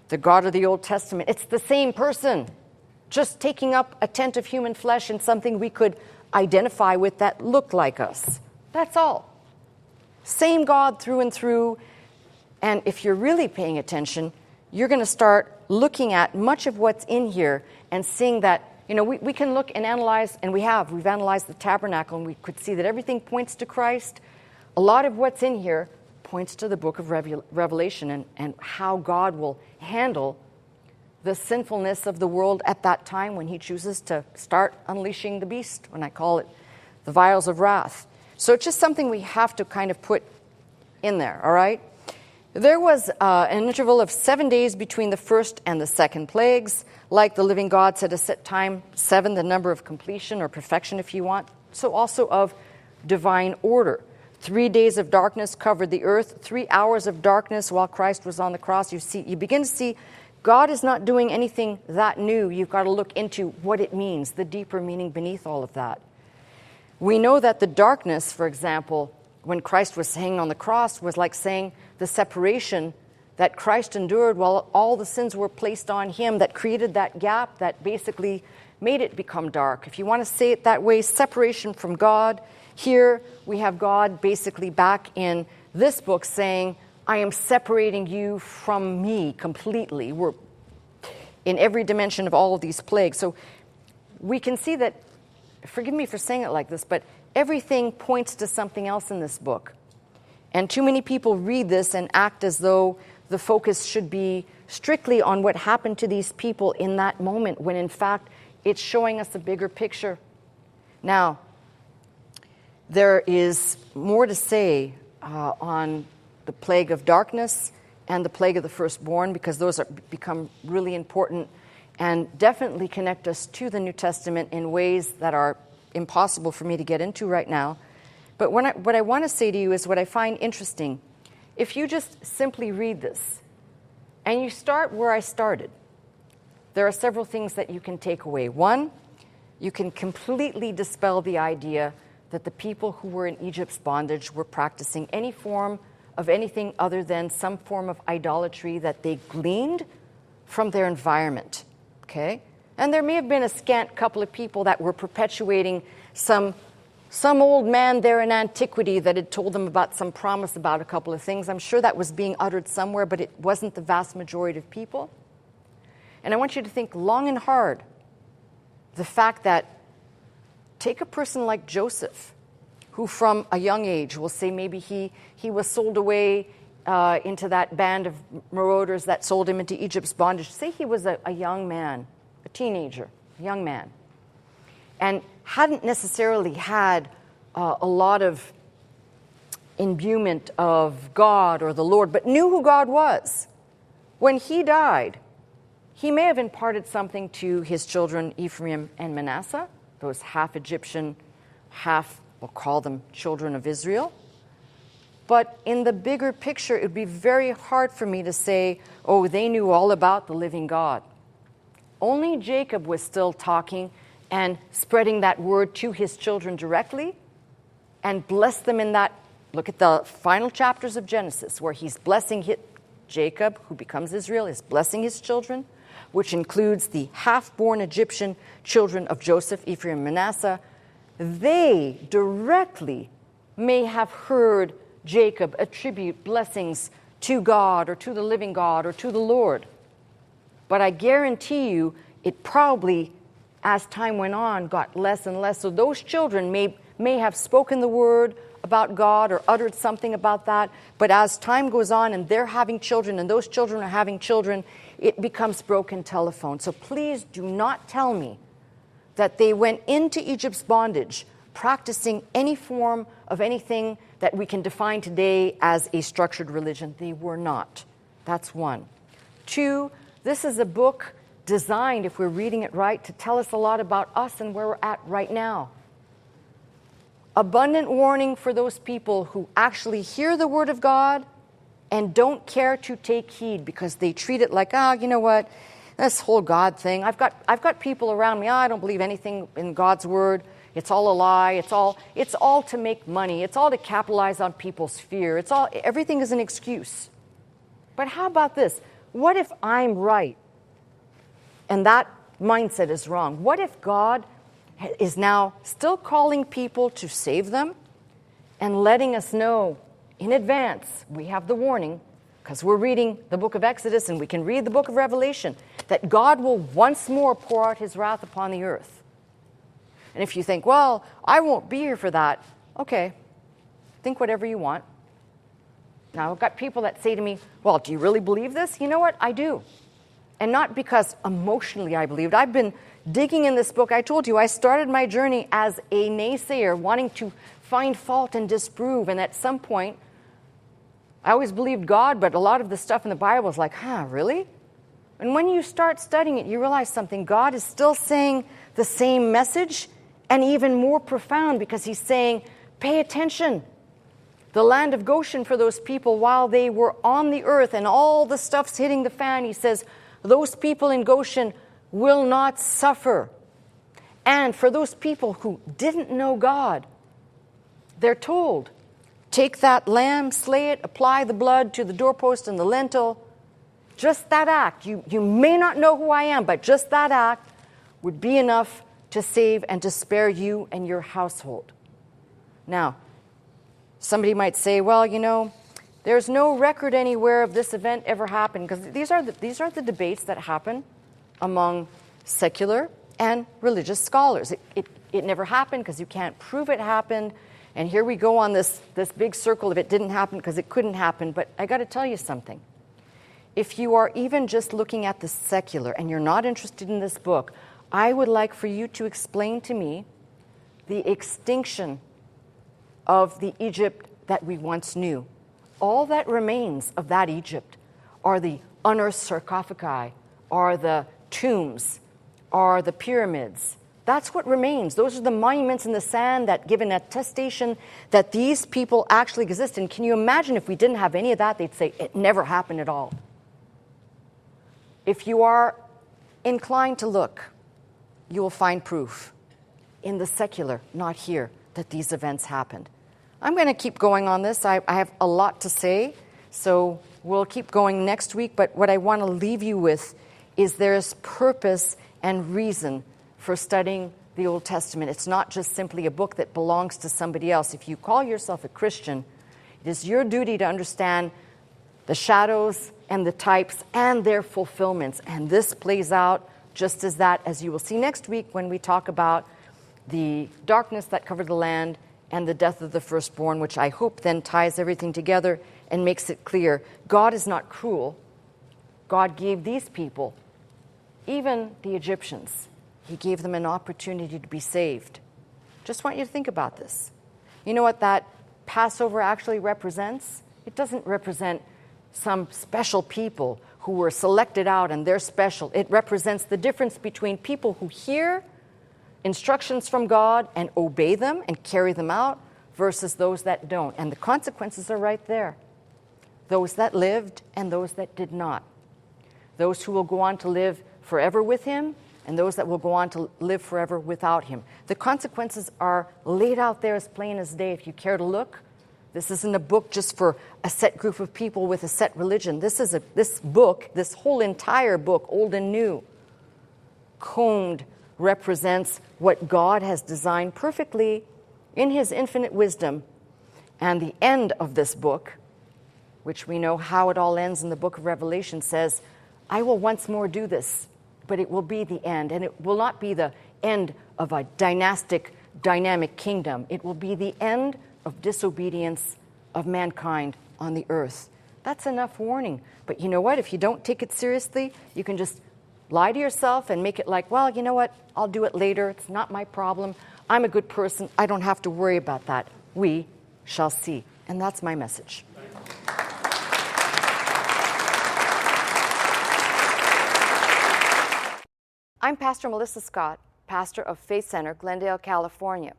[SPEAKER 1] the God of the Old Testament, it's the same person, just taking up a tent of human flesh and something we could identify with that looked like us. That's all. Same God through and through. And if you're really paying attention, you're going to start looking at much of what's in here and seeing that, we can look and analyze, and we've analyzed the tabernacle, and we could see that everything points to Christ. A lot of what's in here points to the book of Revelation and how God will handle the sinfulness of the world at that time when he chooses to start unleashing the beast, when I call it the vials of wrath. So it's just something we have to kind of put in there, all right? There was an interval of 7 days between the first and the second plagues. Like the living God set a set time, 7, the number of completion or perfection, if you want. So also of divine order. 3 days of darkness covered the earth. 3 hours of darkness while Christ was on the cross. You begin to see God is not doing anything that new. You've got to look into what it means, the deeper meaning beneath all of that. We know that the darkness, for example, when Christ was hanging on the cross, was like saying the separation that Christ endured while all the sins were placed on him, that created that gap that basically made it become dark. If you want to say it that way, separation from God. Here we have God basically back in this book saying, I am separating you from me completely. We're in every dimension of all of these plagues. So we can see that, forgive me for saying it like this, but everything points to something else in this book. And too many people read this and act as though the focus should be strictly on what happened to these people in that moment, when in fact it's showing us a bigger picture. Now, there is more to say on the plague of darkness and the plague of the firstborn, because those become really important and definitely connect us to the New Testament in ways that are impossible for me to get into right now. But what I want to say to you is what I find interesting. If you just simply read this and you start where I started, there are several things that you can take away. One, you can completely dispel the idea that the people who were in Egypt's bondage were practicing any form of anything other than some form of idolatry that they gleaned from their environment. Okay? And there may have been a scant couple of people that were perpetuating some old man there in antiquity that had told them about some promise about a couple of things. I'm sure that was being uttered somewhere, but it wasn't the vast majority of people. And I want you to think long and hard the fact that take a person like Joseph, who from a young age, we'll say maybe he was sold away into that band of marauders that sold him into Egypt's bondage. Say he was a young man, a teenager, a young man, and hadn't necessarily had a lot of imbuement of God or the Lord, but knew who God was. When he died, he may have imparted something to his children, Ephraim and Manasseh, those half Egyptian, half, we'll call them children of Israel. But in the bigger picture, it would be very hard for me to say, oh, they knew all about the living God. Only Jacob was still talking and spreading that word to his children directly and blessed them in that. Look at the final chapters of Genesis, where he's blessing Jacob, who becomes Israel, is blessing his children, which includes the half-born Egyptian children of Joseph, Ephraim, and Manasseh. They directly may have heard Jacob attribute blessings to God or to the living God or to the Lord. But I guarantee you it probably, as time went on, got less and less. So those children may have spoken the word about God or uttered something about that, but as time goes on and they're having children and those children are having children, it becomes broken telephone. So please do not tell me that they went into Egypt's bondage practicing any form of anything that we can define today as a structured religion. They were not. That's one. Two, this is a book designed, if we're reading it right, to tell us a lot about us and where we're at right now. Abundant warning for those people who actually hear the word of God and don't care to take heed because they treat it like, you know what, this whole God thing. I've got people around me, I don't believe anything in God's word. It's all a lie. It's all to make money. It's all to capitalize on people's fear. Everything is an excuse. But how about this? What if I'm right and that mindset is wrong? What if God is now still calling people to save them and letting us know in advance, we have the warning, because we're reading the book of Exodus and we can read the book of Revelation, that God will once more pour out his wrath upon the earth. And if you think, well, I won't be here for that, okay, think whatever you want. Now, I've got people that say to me, well, do you really believe this? You know what? I do. And not because emotionally I believed. I've been digging in this book. I told you I started my journey as a naysayer, wanting to find fault and disprove. And at some point, I always believed God, but a lot of the stuff in the Bible is like, really? And when you start studying it, you realize something. God is still saying the same message, and even more profound, because he's saying, pay attention. The land of Goshen for those people while they were on the earth and all the stuff's hitting the fan, he says, those people in Goshen will not suffer. And for those people who didn't know God, they're told, take that lamb, slay it, apply the blood to the doorpost and the lintel. Just that act, you may not know who I am, but just that act would be enough to save and to spare you and your household. Now, somebody might say, well, you know, there's no record anywhere of this event ever happened, because these are the debates that happen among secular and religious scholars. It never happened because you can't prove it happened. And here we go on this big circle of it didn't happen because it couldn't happen. But I got to tell you something. If you are even just looking at the secular and you're not interested in this book, I would like for you to explain to me the extinction of the Egypt that we once knew. All that remains of that Egypt are the unearthed sarcophagi, are the tombs, are the pyramids. That's what remains. Those are the monuments in the sand that give an attestation that these people actually exist. And can you imagine if we didn't have any of that, they'd say it never happened at all. If you are inclined to look, you will find proof in the secular, not here, that these events happened. I'm going to keep going on this. I have a lot to say, so we'll keep going next week. But what I want to leave you with is there's purpose and reason for studying the Old Testament. It's not just simply a book that belongs to somebody else. If you call yourself a Christian, it is your duty to understand the shadows and the types and their fulfillments. And this plays out just as that, as you will see next week when we talk about the darkness that covered the land and the death of the firstborn, which I hope then ties everything together and makes it clear. God is not cruel. God gave these people, even the Egyptians, He gave them an opportunity to be saved. Just want you to think about this. You know what that Passover actually represents? It doesn't represent some special people who were selected out and they're special. It represents the difference between people who hear instructions from God and obey them and carry them out versus those that don't. And the consequences are right there. Those that lived and those that did not. Those who will go on to live forever with Him and those that will go on to live forever without Him. The consequences are laid out there as plain as day if you care to look. This isn't a book just for a set group of people with a set religion. This book, this whole entire book, Old and New, combed, represents what God has designed perfectly in His infinite wisdom. And the end of this book, which we know how it all ends in the book of Revelation, says, I will once more do this, but it will be the end. And it will not be the end of a dynastic, dynamic kingdom. It will be the end of disobedience of mankind on the earth. That's enough warning. But you know what? If you don't take it seriously, you can just lie to yourself and make it like, well, you know what? I'll do it later. It's not my problem. I'm a good person. I don't have to worry about that. We shall see. And that's my message. I'm Pastor Melissa Scott, pastor of Faith Center, Glendale, California.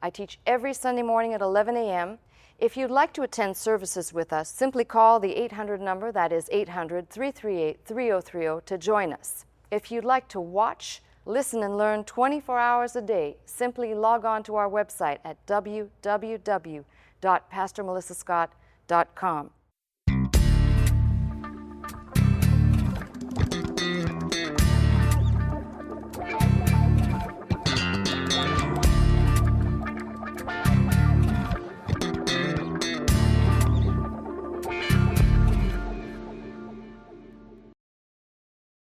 [SPEAKER 1] I teach every Sunday morning at 11 a.m. If you'd like to attend services with us, simply call the 800 number, that is 800-338-3030, to join us. If you'd like to watch, listen, and learn 24 hours a day, simply log on to our website at www.pastormelissascott.com.